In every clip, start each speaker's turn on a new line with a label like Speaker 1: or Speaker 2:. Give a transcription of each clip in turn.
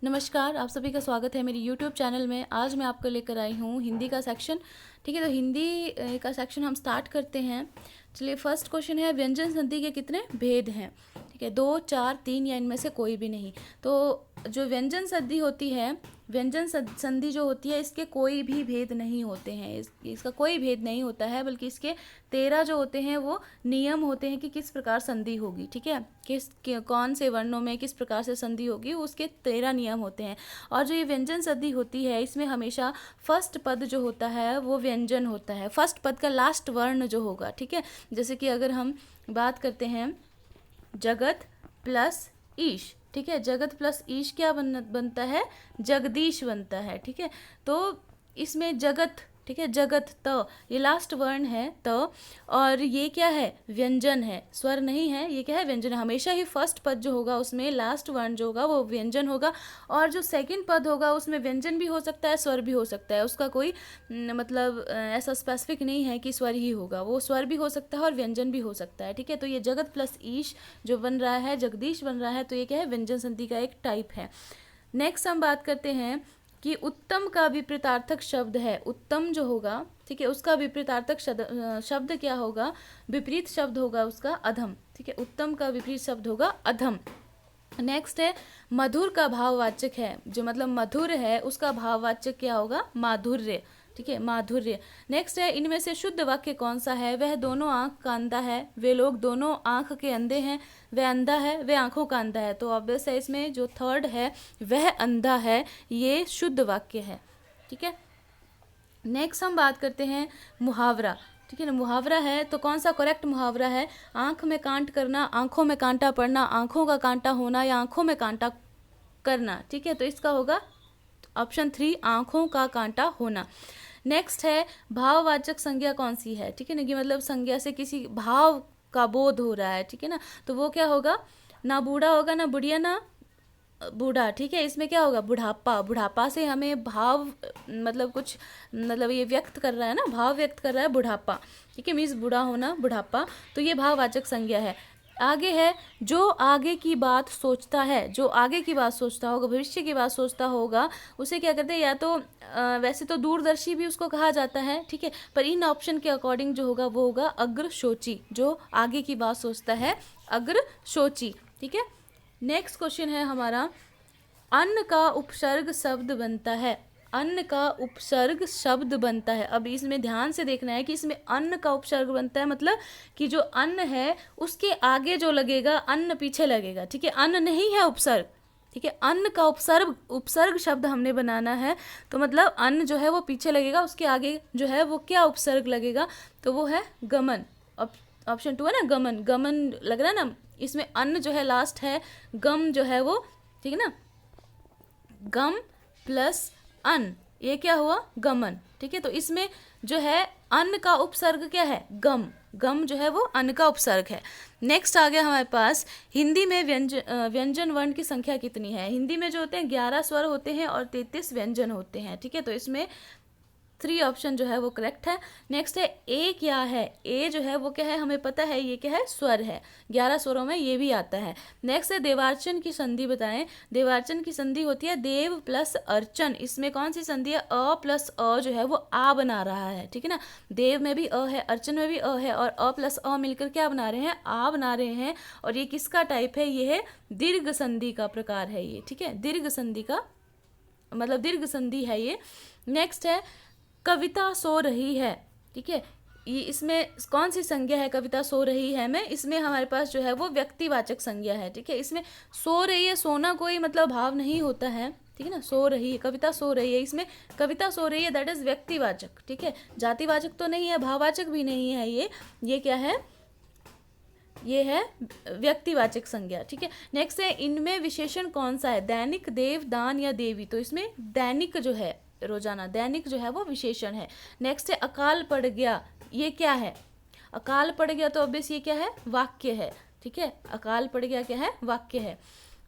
Speaker 1: नमस्कार, आप सभी का स्वागत है मेरी यूट्यूब चैनल में। आज मैं आपको लेकर आई हूँ हिंदी का सेक्शन। ठीक है, तो हिंदी का सेक्शन हम स्टार्ट करते हैं। चलिए, फर्स्ट क्वेश्चन है, व्यंजन संधि के कितने भेद हैं? ठीक है, 2, 4, 3 या इनमें से कोई भी नहीं। तो जो व्यंजन संधि होती है, व्यंजन संधि जो होती है, इसके कोई भी भेद नहीं होते हैं। इसका कोई भेद नहीं होता है, बल्कि इसके 13 जो होते हैं वो नियम होते हैं कि किस प्रकार संधि होगी। ठीक है, कौन से वर्णों में किस प्रकार से संधि होगी, उसके 13 नियम होते हैं। और जो ये व्यंजन संधि होती है, इसमें हमेशा फर्स्ट पद जो होता है वो व्यंजन होता है। फर्स्ट पद का लास्ट वर्ण जो होगा, ठीक है, जैसे कि अगर हम बात करते हैं जगत प्लस ईश, ठीक है, जगत प्लस ईश क्या बनता है? जगदीश बनता है। ठीक है, तो इसमें जगत, ठीक है, जगत त, ये लास्ट वर्ण है त, और ये क्या है? व्यंजन है, स्वर नहीं है, ये क्या है? व्यंजन है। हमेशा ही फर्स्ट पद जो होगा उसमें लास्ट वर्ण जो होगा वो व्यंजन होगा, और जो सेकंड पद होगा उसमें व्यंजन भी हो सकता है, स्वर भी हो सकता है। उसका कोई मतलब ऐसा स्पेसिफिक नहीं है कि स्वर ही होगा, वो स्वर भी हो सकता है और व्यंजन भी हो सकता है। ठीक है, तो ये जगत प्लस ईश जो बन रहा है, जगदीश बन रहा है, तो ये क्या है? व्यंजन संधि का एक टाइप है। नेक्स्ट हम बात करते हैं कि उत्तम का विपरीतार्थक शब्द है। उत्तम जो होगा, ठीक है, उसका विपरीतार्थक शब्द क्या होगा? विपरीत शब्द होगा उसका अधम। ठीक है, उत्तम का विपरीत शब्द होगा अधम। नेक्स्ट है, मधुर का भाववाचक है, जो मतलब मधुर है उसका भाववाचक क्या होगा? माधुर्य। ठीक है, माधुर्य। नेक्स्ट है, इनमें से शुद्ध वाक्य कौन सा है? वह दोनों आंख का अंधा है, वे लोग दोनों आंख के अंधे हैं, वह अंधा है, वह आंखों का अंधा है। तो ऑब्वियस है, इसमें जो थर्ड है वह अंधा है, ये शुद्ध वाक्य है। ठीक है, नेक्स्ट हम बात करते हैं मुहावरा। ठीक है ना, मुहावरा है तो कौन सा करेक्ट मुहावरा है? आंख में कांट करना, आंखों में कांटा पड़ना, आंखों का कांटा होना, या आंखों में कांटा करना। ठीक है, तो इसका होगा ऑप्शन 3, आंखों का कांटा होना। नेक्स्ट है, भाववाचक संज्ञा कौन सी है? ठीक है ना, कि मतलब संज्ञा से किसी भाव का बोध हो रहा है। ठीक है ना, तो वो क्या होगा? ना बूढ़ा होगा, ना बुढ़िया, ना बूढ़ा। ठीक है, इसमें क्या होगा? बुढ़ापा। बुढ़ापा से हमें भाव मतलब कुछ मतलब ये व्यक्त कर रहा है ना, भाव व्यक्त कर रहा है बुढ़ापा। ठीक है, मीन्स बूढ़ा होना, बुढ़ापा, तो ये भाववाचक संज्ञा है। आगे है, जो आगे की बात सोचता है, जो आगे की बात सोचता होगा, भविष्य की बात सोचता होगा, उसे क्या करते हैं? या तो वैसे तो दूरदर्शी भी उसको कहा जाता है, ठीक है, पर इन ऑप्शन के अकॉर्डिंग जो होगा वो होगा अग्रशोची। जो आगे की बात सोचता है, अग्रशोची। ठीक है, नेक्स्ट क्वेश्चन है हमारा, अन्न का उपसर्ग शब्द बनता है। अन्न का उपसर्ग शब्द बनता है। अब इसमें ध्यान से देखना है कि इसमें अन्न का उपसर्ग बनता है, मतलब कि जो अन्न है उसके आगे जो लगेगा, अन्न पीछे लगेगा। ठीक है, अन्न नहीं है उपसर्ग। ठीक है, अन्न का उपसर्ग शब्द हमने बनाना है, तो मतलब अन्न जो है वो पीछे लगेगा, उसके आगे जो है वो क्या उपसर्ग लगेगा? तो वो है गमन। ऑप्शन 2 है ना, गमन। गमन लग रहा है ना, इसमें अन्न जो है लास्ट है, गम जो है वो, ठीक है ना, गम प्लस अन्न, ये क्या हुआ? गमन। ठीक है, तो इसमें जो है अन्न का उपसर्ग क्या है? गम। गम जो है वो अन्न का उपसर्ग है। नेक्स्ट आ गया हमारे पास, हिंदी में व्यंजन वर्ण की संख्या कितनी है? हिंदी में जो होते हैं 11 स्वर होते हैं और 33 व्यंजन होते हैं। ठीक है, तो इसमें 3 ऑप्शन जो है वो करेक्ट है। नेक्स्ट है, ए क्या है? ए जो है वो क्या है? हमें पता है ये क्या है? स्वर है। 11 स्वरों में ये भी आता है। नेक्स्ट है, देवार्चन की संधि बताएं। देवार्चन की संधि होती है देव प्लस अर्चन। इसमें कौन सी संधि है? अ प्लस अ जो है वो आ बना रहा है। ठीक है ना, देव में भी अ है, अर्चन में भी अ है, और अ प्लस अ मिलकर क्या बना रहे हैं? आ बना रहे हैं। और ये किसका टाइप है? ये है दीर्घ संधि का प्रकार है ये। ठीक है, दीर्घ संधि का मतलब दीर्घ संधि है ये। नेक्स्ट है, कविता सो रही है। ठीक है, ये इसमें कौन सी संज्ञा है? कविता सो रही है में, इसमें हमारे पास जो है वो व्यक्तिवाचक संज्ञा है। ठीक है, इसमें सो रही है, सोना कोई मतलब भाव नहीं होता है। ठीक है ना, सो रही है, कविता सो रही है, इसमें कविता सो रही है दैट इज व्यक्तिवाचक। ठीक है, जातिवाचक तो नहीं है, भाववाचक भी नहीं है ये क्या है? ये है व्यक्तिवाचक संज्ञा। ठीक है, नेक्स्ट है, इनमें विशेषण कौन सा है? दैनिक, देव, दान या देवी। तो इसमें दैनिक जो है, रोजाना, दैनिक जो है वो विशेषण है। नेक्स्ट है, अकाल पड़ गया, ये क्या है? अकाल पड़ गया तो ऑब्वियस ये क्या है? वाक्य है। ठीक है, अकाल पड़ गया क्या है? वाक्य है।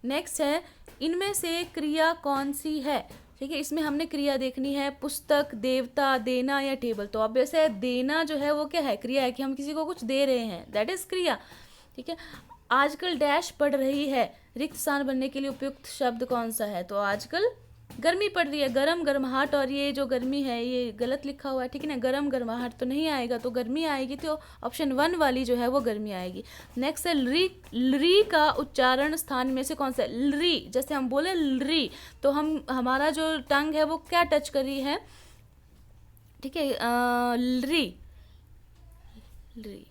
Speaker 1: नेक्स्ट है, इनमें से क्रिया कौन सी है? ठीक है, इसमें हमने क्रिया देखनी है, पुस्तक, देवता, देना या टेबल। तो ऑब्वियस है देना जो है वो क्या है? क्रिया है, कि हम किसी को कुछ दे रहे हैं, दैट इज क्रिया। ठीक है, आजकल डैश पड़ रही है, रिक्त स्थान बनने के लिए उपयुक्त शब्द कौन सा है? तो आजकल गर्मी पड़ रही है, गरम गर्माहट, और ये जो गर्मी है ये गलत लिखा हुआ है, ठीक है ना, गरम गर्माहट तो नहीं आएगा, तो गर्मी आएगी, तो ऑप्शन 1 वाली जो है वो गर्मी आएगी। नेक्स्ट है री का उच्चारण स्थान में से कौन सा है? री, जैसे हम बोले री, तो हमारा जो टंग है वो क्या टच कर रही है, ठीक है, री री,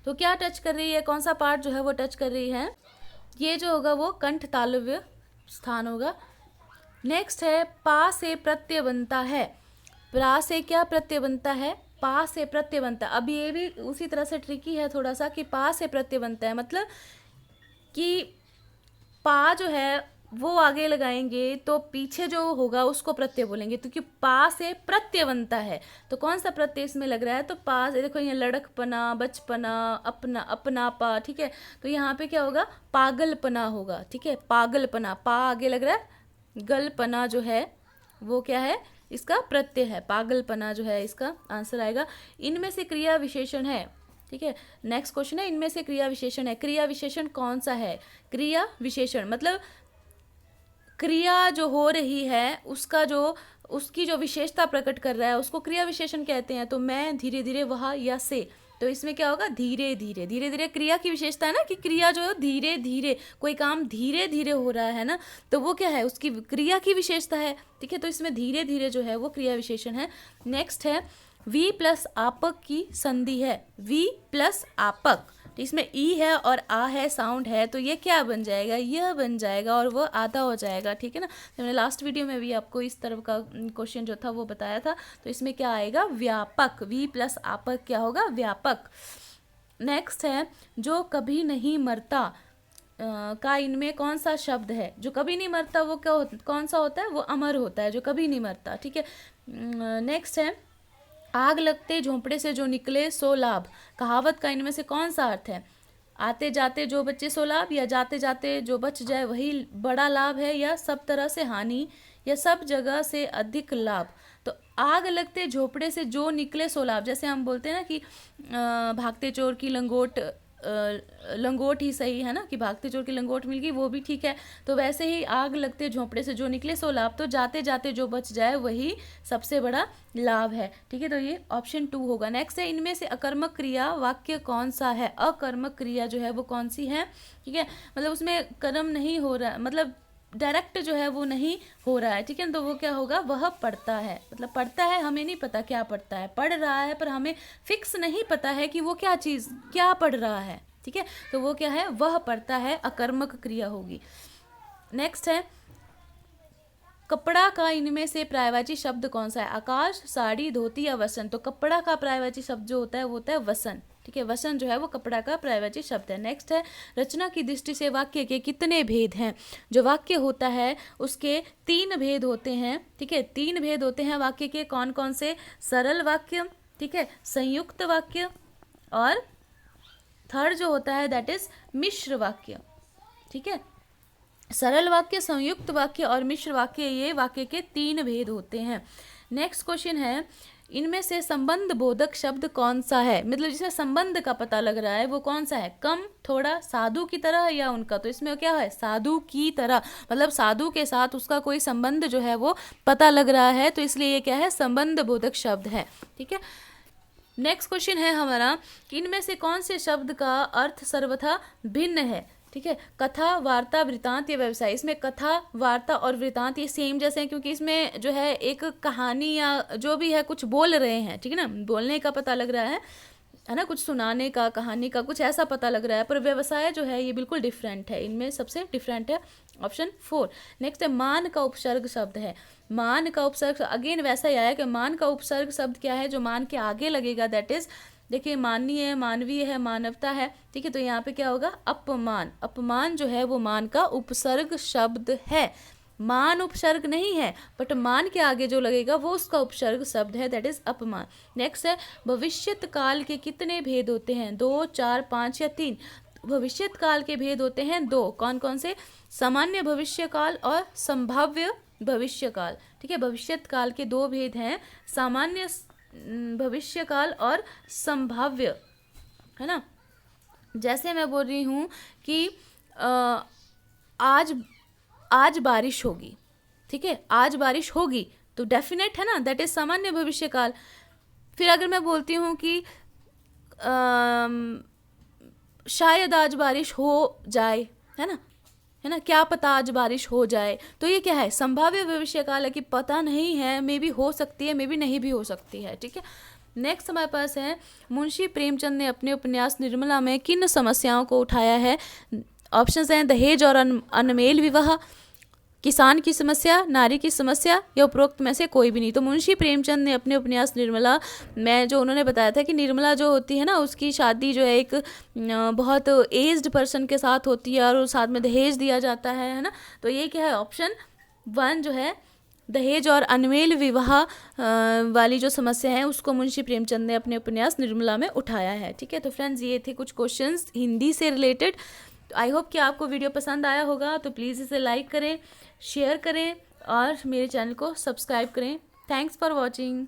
Speaker 1: तो क्या टच कर रही है, कौन सा पार्ट जो है वो टच कर रही है? ये जो होगा वो कंठ तालव्य स्थान होगा। नेक्स्ट है पा से प्रत्यय बनता है, प्रा से क्या प्रत्यय बनता है? पा से प्रत्यय बनता है। अब ये भी उसी तरह से ट्रिकी है थोड़ा सा कि पा से प्रत्यय बनता है, मतलब कि पा जो है वो आगे लगाएंगे तो पीछे जो होगा उसको प्रत्यय बोलेंगे, क्योंकि पा से प्रत्यय बनता है। तो कौन सा प्रत्यय इसमें लग रहा है? तो पा से, देखो यहाँ लड़कपना, बचपना, अपना, अपनापा, ठीक है, तो यहाँ पे क्या होगा? पागलपना होगा, ठीक है, पागलपना, पा आगे लग रहा है, गलपना जो है वो क्या है? इसका प्रत्यय है, पागलपना जो है इसका आंसर आएगा। इनमें से क्रिया विशेषण है, ठीक है, नेक्स्ट क्वेश्चन है, इनमें से क्रिया विशेषण है, क्रिया विशेषण कौन सा है? क्रिया विशेषण मतलब क्रिया जो हो रही है उसकी जो विशेषता प्रकट कर रहा है उसको क्रिया विशेषण कहते हैं। तो मैं, धीरे धीरे, वह, या से, तो इसमें क्या होगा? धीरे धीरे, धीरे धीरे क्रिया की विशेषता है ना, कि क्रिया जो है धीरे धीरे, कोई काम धीरे धीरे हो रहा है ना, तो वो क्या है? उसकी क्रिया की विशेषता है, ठीक है, तो इसमें धीरे धीरे जो है वो क्रिया विशेषण है। नेक्स्ट है वी प्लस आपक की संधि है, वी प्लस आपक, तो इसमें ई है और आ है, साउंड है, तो ये क्या बन जाएगा? यह बन जाएगा और वो आधा हो जाएगा, ठीक है ना। तो मैंने लास्ट वीडियो में भी आपको इस तरह का क्वेश्चन जो था वो बताया था, तो इसमें क्या आएगा? व्यापक, वी प्लस आपक क्या होगा? व्यापक। नेक्स्ट है जो कभी नहीं मरता का इनमें कौन सा शब्द है? जो कभी नहीं मरता वो कौन सा होता है? वो अमर होता है, जो कभी नहीं मरता, ठीक है। नेक्स्ट है आग लगते झोंपड़े से जो निकले सो लाभ, कहावत का इनमें से कौन सा अर्थ है? आते जाते जो बचे सो लाभ, या जाते जाते जो बच जाए वही बड़ा लाभ है, या सब तरह से हानि, या सब जगह से अधिक लाभ? तो आग लगते झोपड़े से जो निकले सो लाभ, जैसे हम बोलते हैं ना कि भागते चोर की लंगोट ही सही है ना, कि भागते चोर की लंगोट मिल गई, वो भी ठीक है। तो वैसे ही आग लगते झोंपड़े से जो निकले सो लाभ, तो जाते जाते जो बच जाए वही सबसे बड़ा लाभ है, ठीक है, तो ये ऑप्शन 2 होगा। नेक्स्ट है इनमें से अकर्मक क्रिया वाक्य कौन सा है? अकर्मक क्रिया जो है वो कौन सी है, ठीक है, मतलब उसमें कर्म नहीं हो रहा, मतलब डायरेक्ट जो है वो नहीं हो रहा है, ठीक है, तो वो क्या होगा? वह पढ़ता है, मतलब पढ़ता है, हमें नहीं पता क्या पढ़ता है, पढ़ रहा है पर हमें फिक्स नहीं पता है कि वो क्या चीज़ क्या पढ़ रहा है, ठीक है, तो वो क्या है? वह पढ़ता है, अकर्मक क्रिया होगी। नेक्स्ट है कपड़ा का इनमें से पर्यायवाची शब्द कौन सा है? आकाश, साड़ी, धोती या वसन? तो कपड़ा का पर्यायवाची शब्द जो होता है वो होता है वसन, ठीक है, वसन जो है वो कपड़ा का पर्यायवाची शब्द है। नेक्स्ट है रचना की दृष्टि से वाक्य के कितने भेद हैं? जो वाक्य होता है उसके 3 भेद होते हैं, ठीक है, 3 भेद होते हैं वाक्य के, कौन कौन से? सरल वाक्य, ठीक है, संयुक्त वाक्य, और थर्ड जो होता है दैट इज मिश्र वाक्य, ठीक है, सरल वाक्य, संयुक्त वाक्य और मिश्र वाक्य, ये वाक्य के 3 भेद होते हैं। नेक्स्ट क्वेश्चन है इनमें से संबंध बोधक शब्द कौन सा है? मतलब जिसमें संबंध का पता लग रहा है वो कौन सा है? कम, थोड़ा, साधु की तरह या उनका? तो इसमें क्या है? साधु की तरह, मतलब साधु के साथ उसका कोई संबंध जो है वो पता लग रहा है, तो इसलिए ये क्या है? संबंध बोधक शब्द है, ठीक है। नेक्स्ट क्वेश्चन है हमारा कि इनमें से कौन से शब्द का अर्थ सर्वथा भिन्न है? ठीक है, कथा, वार्ता, वृतांत या व्यवसाय। इसमें कथा, वार्ता और वृतांत ये सेम जैसे हैं, क्योंकि इसमें जो है एक कहानी या जो भी है कुछ बोल रहे हैं, ठीक है ना, बोलने का पता लग रहा है ना, कुछ सुनाने का, कहानी का, कुछ ऐसा पता लग रहा है। पर व्यवसाय जो है ये बिल्कुल डिफरेंट है, इनमें सबसे डिफरेंट है ऑप्शन 4। नेक्स्ट है मान का उपसर्ग शब्द है। मान का उपसर्ग अगेन वैसा ही आया कि मान का उपसर्ग शब्द क्या है? जो मान के आगे लगेगा, दैट इज, देखिए, माननीय है, मानवीय है, मानवता है, ठीक है, तो यहाँ पे क्या होगा? अपमान। अपमान जो है वो मान का उपसर्ग शब्द है, मान उपसर्ग नहीं है, बट मान के आगे जो लगेगा वो उसका उपसर्ग शब्द है, दैट इज अपमान। नेक्स्ट है भविष्यत काल के कितने भेद होते हैं? 2, 4, 5 या 3? भविष्यत काल के भेद होते हैं 2। कौन कौन से? सामान्य भविष्य काल और संभाव्य भविष्य काल, ठीक है, भविष्यत काल के 2 भेद हैं, सामान्य भविष्य काल और संभाव्य, है ना। जैसे मैं बोल रही हूँ कि आज आज बारिश होगी, ठीक है, आज बारिश होगी तो डेफिनेट है ना, दैट इज सामान्य भविष्य काल। फिर अगर मैं बोलती हूँ कि शायद आज बारिश हो जाए, है ना, क्या पता आज बारिश हो जाए, तो ये क्या है, संभाव्य भविष्य काल है कि पता नहीं है, मे बी हो सकती है, मे बी नहीं भी हो सकती है, ठीक है। नेक्स्ट हमारे पास है, मुंशी प्रेमचंद ने अपने उपन्यास निर्मला में किन समस्याओं को उठाया है। ऑप्शंस हैं दहेज और अनमेल विवाह, किसान की समस्या, नारी की समस्या, या उपरोक्त में से कोई भी नहीं। तो मुंशी प्रेमचंद ने अपने उपन्यास निर्मला में जो उन्होंने बताया था कि निर्मला जो होती है ना, उसकी शादी जो है एक बहुत एज्ड पर्सन के साथ होती है और साथ में दहेज दिया जाता है ना। तो ये क्या है, ऑप्शन 1 जो है दहेज और अनमेल विवाह वाली जो समस्या है उसको मुंशी प्रेमचंद ने अपने उपन्यास निर्मला में उठाया है, ठीक है। तो फ्रेंड्स ये थे कुछ क्वेश्चंस हिंदी से रिलेटेड। तो आई होप कि आपको वीडियो पसंद आया होगा, तो प्लीज़ इसे लाइक करें, शेयर करें और मेरे चैनल को सब्सक्राइब करें। Thanks for watching.